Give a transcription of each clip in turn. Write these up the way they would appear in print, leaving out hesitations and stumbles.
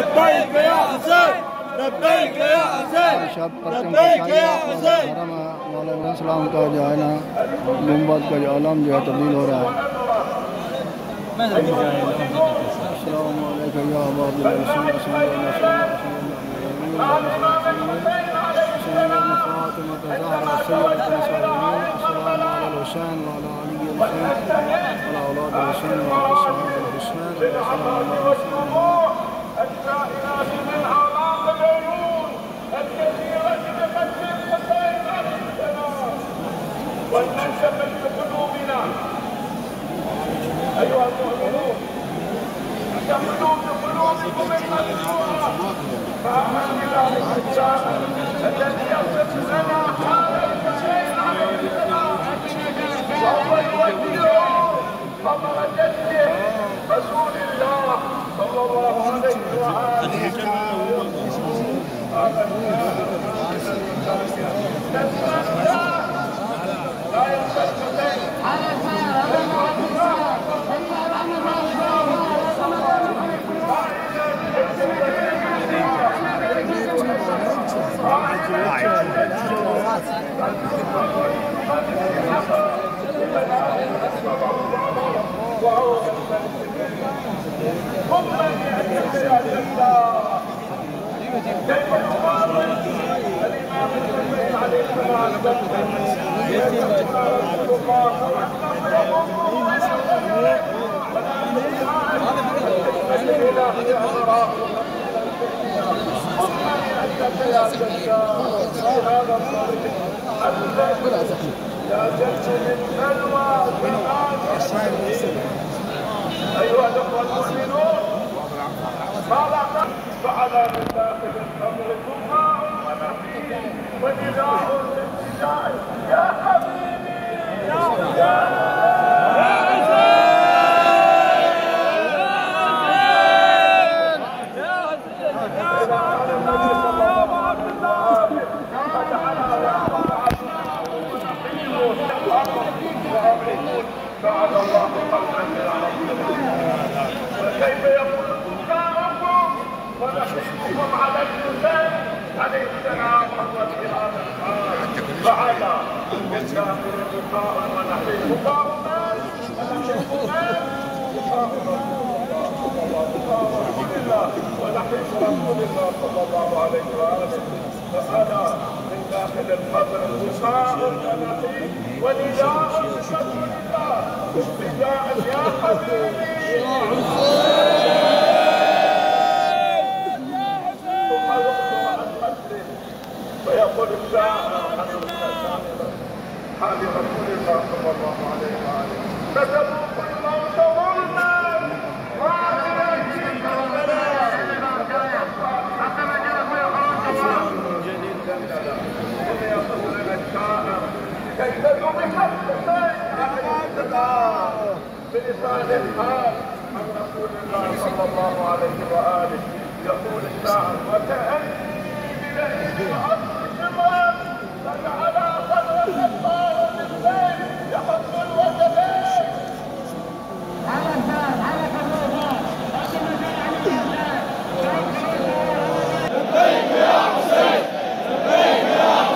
لبيك يا حسين لبيك يا حسين لبيك يا حسين मौलाना सलाम का जो है ना गुम्बद का जो आलम जो है तब्दील हो रहा है। والنشب في قلوبنا أيها المؤمنون تحملوا بقلوبكم المسرورة فأمن بذلك الشعب الذي يصف لنا حالة وهو يوجههم خبر جده رسول الله صلى الله عليه وآله لا ينقص أيها الأخوة المؤمنون فعلى من داخل الأمر دماء ونحيل ونداء للنداء يا حبيبي يا فعلى الله قولا وكيف يقول دماؤكم ونحييكم على الحسين عليه السلام وهو في هذا الحال فعلى من داخل دماء ونحييكم بكاء الناس ونحييكم ونحيي رسول الله صلى الله عليه واله فأنا من داخل القبر بكاء ونحيي ونداء لرسول الله نداء يا حبيبي ثم يخبر عن قتله ويقول الشاعر حال رسول الله صلى الله عليه واله فتذوق الموت ظلما كيف تضبط الحسين بلسان الحال عن رسول الله صلى الله عليه واله يقول الشاعر وكأني بلهيب العصر شمال فجعل صدر الأطفال بالسيف يحط الوجبين على البال على الروضات لبيك يا حسين لبيك يا حسين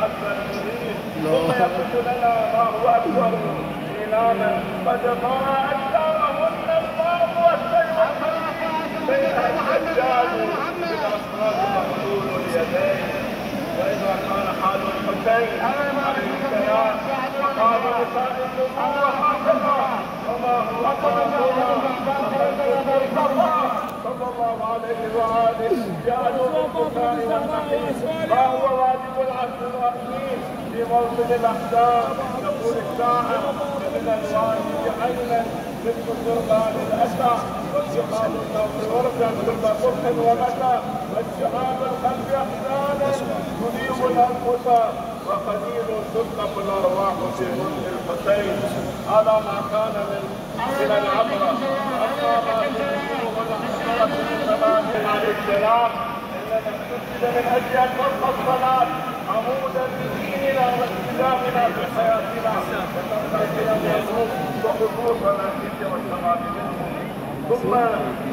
ثم يقول لنا ما هو اكبر ايمانا قد ضاع اكثرهن الله والسيف بينها الحجاج بالاصنام مقتول اليدين واذا كان حال الحسين عليه السلام قال نساء النبوه هكذا وما هو قادرا صلى الله عليه واله جعلوا بالبكاء والنحيس ما هو واجب العبد الرحيم في موطن الاحزاب يقول الشاعر من الواجب عينا مثل الزرقاء للاسى والشحاب النوم وردا ثم قبح ومتى والشحاب القلب احزانا تذيب الانفس وقليل تطلب الارواح في ملك الحسين. هذا ما كان من العبره. اما ما تذكره الحسنات من زمان عليه السلام اننا اقتصد من اجل ان نبقى الصلاه عمودا لديننا والتزامنا في حياتنا وتنفيذنا للظروف وخصوصنا في والشباب منهم. ثم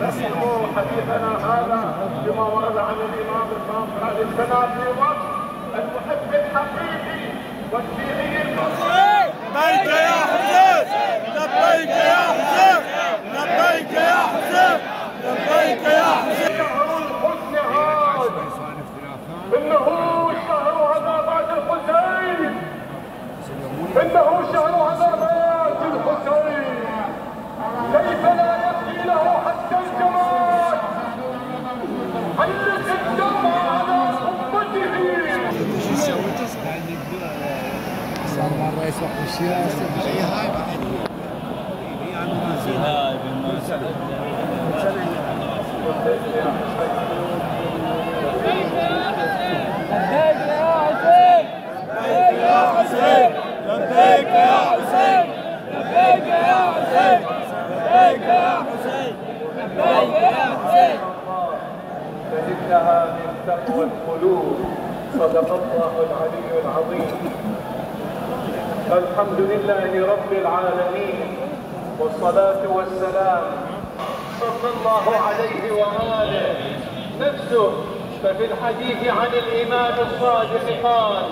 نختم حديثنا هذا بما ورد عن الامام الصادق عليه السلام في وصف المحب الحقيقي والشيعي المصري. لبيك يا حسين، لبيك يا حسين، لبيك يا حسين، لبيك يا حسين. شهر الحزن عاد، انه شهر عذابات الحسين، انه شهر عذابات الحسين. كيف لا يبكي له حتى الجمال؟ حلق الدم على امته. صار مع الرئيس وقت الشيعة لبيك يا حسين، لبيك يا حسين، لبيك يا حسين، لبيك يا حسين. فإنها من تقوى القلوب. صدق الله العلي العظيم. الحمد لله رب العالمين والصلاة والسلام صلى الله عليه وآله نفسه. ففي الحديث عن الإمام الصادق قال: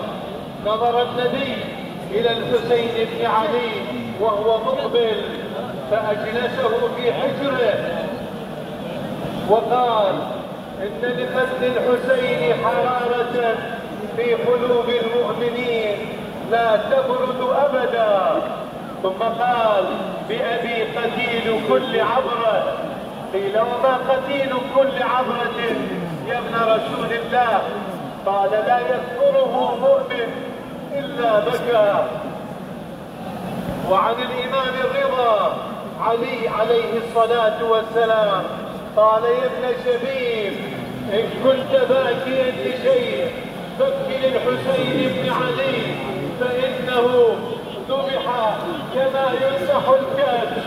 نظر النبي إلى الحسين بن علي وهو مقبل فأجلسه في حجره وقال: إن لقتل الحسين حرارة في قلوب المؤمنين لا تبرد أبدا. ثم قال: بأبي قتيل كل عبرة. قيل: وما قتيل كل عبرة يا ابن رسول الله؟ قال: لا يذكره مؤمن إلا بكى. وعن الإمام الرضا علي عليه الصلاة والسلام قال: يا ابن شبيب، إن كنت باكيا لشيء فابكي للحسين بن علي فإنه ذبح كما يمسح الكاس.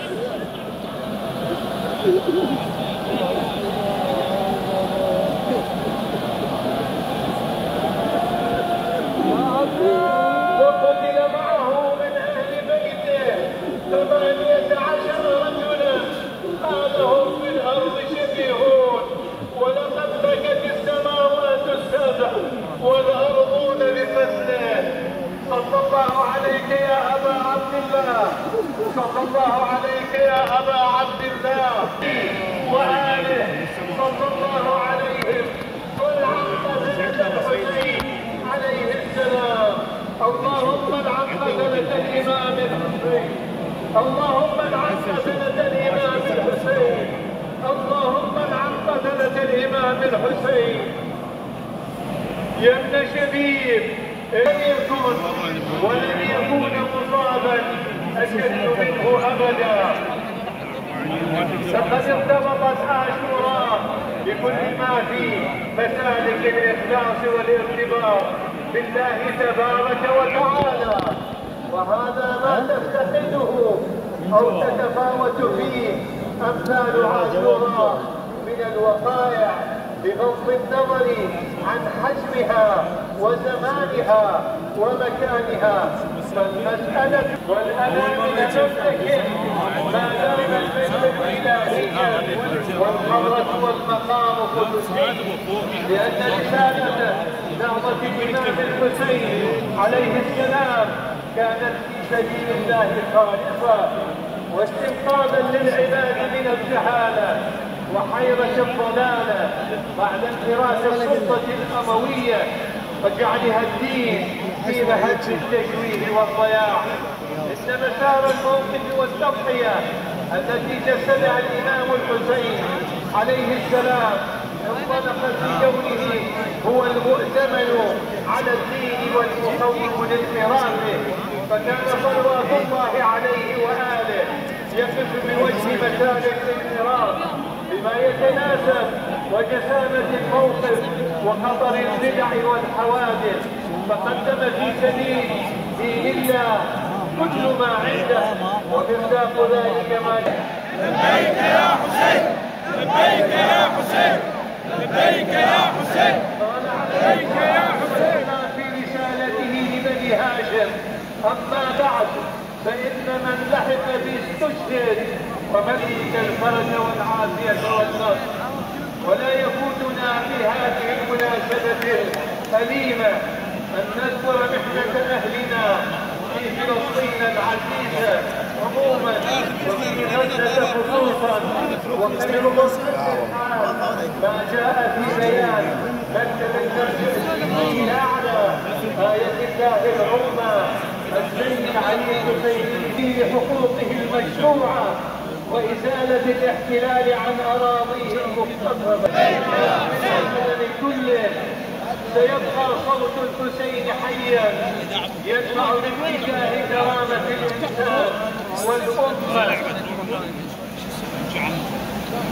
وقتل معه من أهل بيته 18 رجلا قالهم في الأرض شبيهون، ولقد بكت السماوات السبع والأرضون بقتله. صلى الله عليك يا أبا عبد الله، صلى الله عليك يا أبا عبد الله وآله صلى الله عليهم. والعن قتلة الحسين عليه السلام. اللهم العن قتلة الإمام الحسين، اللهم العن قتلة الإمام الحسين، اللهم العن قتلة الإمام الحسين. يا ابن شبيب، لن يكون ولن يكون مصابا أشد منه أبدا. لقد ارتبطت عاشوراء بكل ما فيه مسالك الإخلاص والارتباط بالله تبارك وتعالى، وهذا ما تفتقده أو تتفاوت فيه أمثال عاشوراء من الوقائع بغض النظر عن حجمها وزمانها ومكانها. فالمسألة والأنامل تفتكر ما دام البيت الإلهية والحضرة والمقام قدسي، لأن رسالة نهضة الإمام الحسين عليه السلام كانت في سبيل الله خالصة واستنقاذا للعباد من الجهالة وحيرة الضلالة بعد انحراف السلطة الأموية وجعلها الدين في مهد التشويه والضياع. إن مسار الموقف والتضحية التي جسدها الإمام الحسين عليه السلام انطلقت بكونه هو المؤتمن على الدين والمخوف لانحرافه، فكان صلوات الله عليه وآله يقف بوجه مكان الانحراف بما يتناسب وجسامة الموقف وخطر البدع والحوادث، فقدم في سبيل دين الله كل ما عنده، ومصداق ذلك ما لبيك يا حسين، لبيك يا حسين، لبيك يا حسين، لبيك يا حسين. في رسالته لبني هاشم: أما بعد فإن من لحق بي استشهد، وملك الفرج والعافية والنصر. ولا يفوتنا في هذه المناسبة الأليمة أن نذكر محنة أهلنا في فلسطين العزيزة عموما وفي غزة خصوصا، وخير ما جاء في بيان مكتب الترجمة الأعلى آية الله العظمى السيد علي الحسيني في حقوقه المشروعة وإزالة الاحتلال عن أراضيه المكتسبة. لكل سيبقى صوت الحسين حيا يدفع باتجاه كرامة الإنسان والأمة.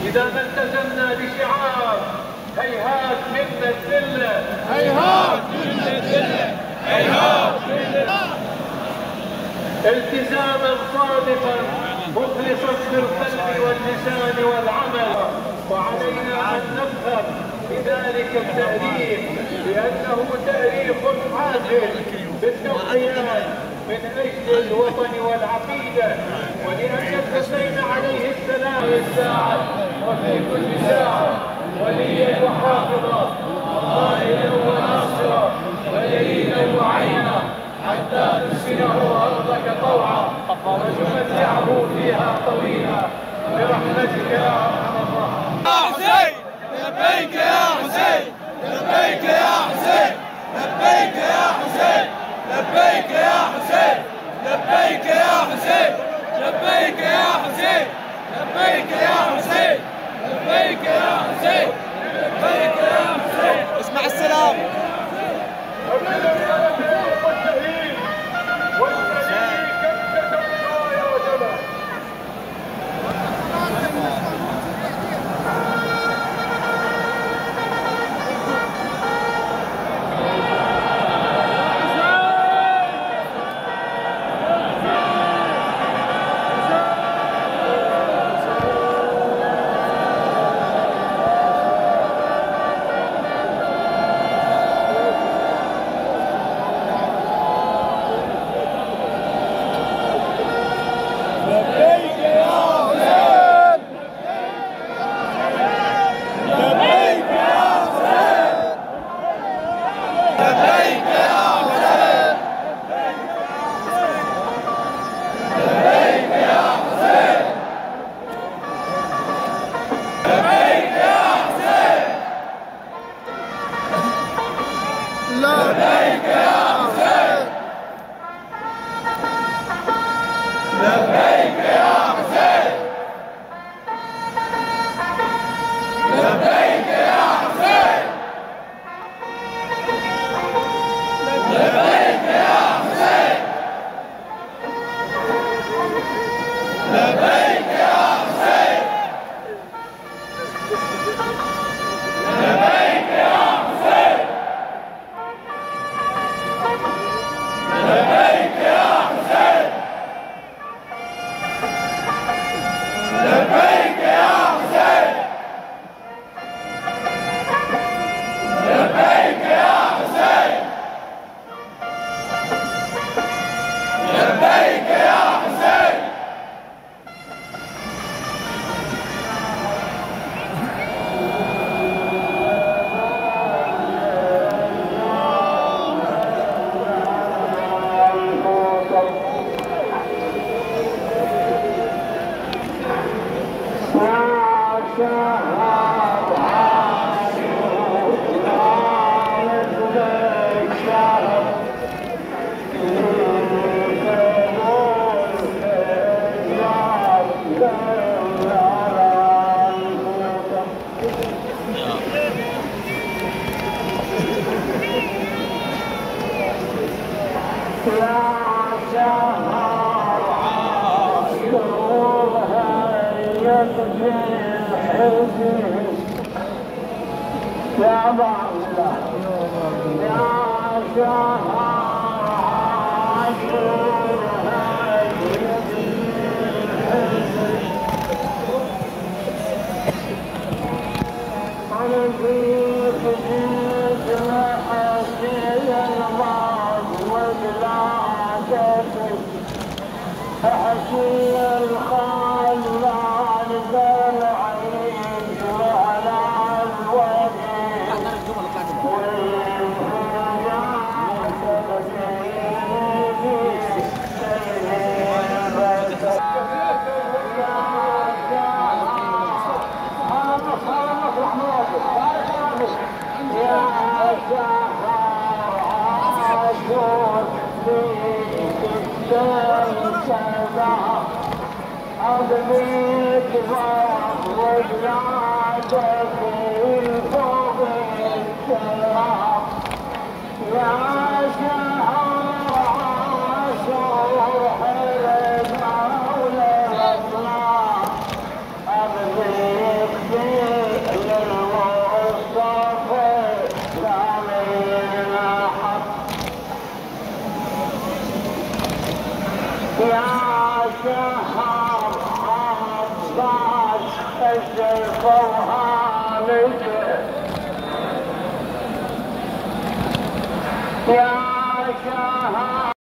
إذا ما التزمنا بشعار هيهات من الذلة، هيهات من الذلة، هيهات من الذلة، التزاما صادقا مخلصا في القلب واللسان والعمل. وعلينا أن نفهم بذلك التاريخ لأنه تاريخ حافل بالتضحيات من أجل الوطن والعقيدة، ولأن الحسين عليه السلام الساعة وفي كل ساعة وليا وحافظا وقائدا وناصرا ودليلا وعينا حتى نسكنه أرضك طوعا ونمتعه فيها طويلا برحمتك يا أرحم الراحمين. يا حسين، لبيك يا حسين، لبيك يا حسين، لبيك يا حسين، لبيك يا حسين، لبيك يا حسين، لبيك يا حسين، لبيك يا حسين، لبيك يا حسين، لبيك يا حسين. اسمع السلام. يا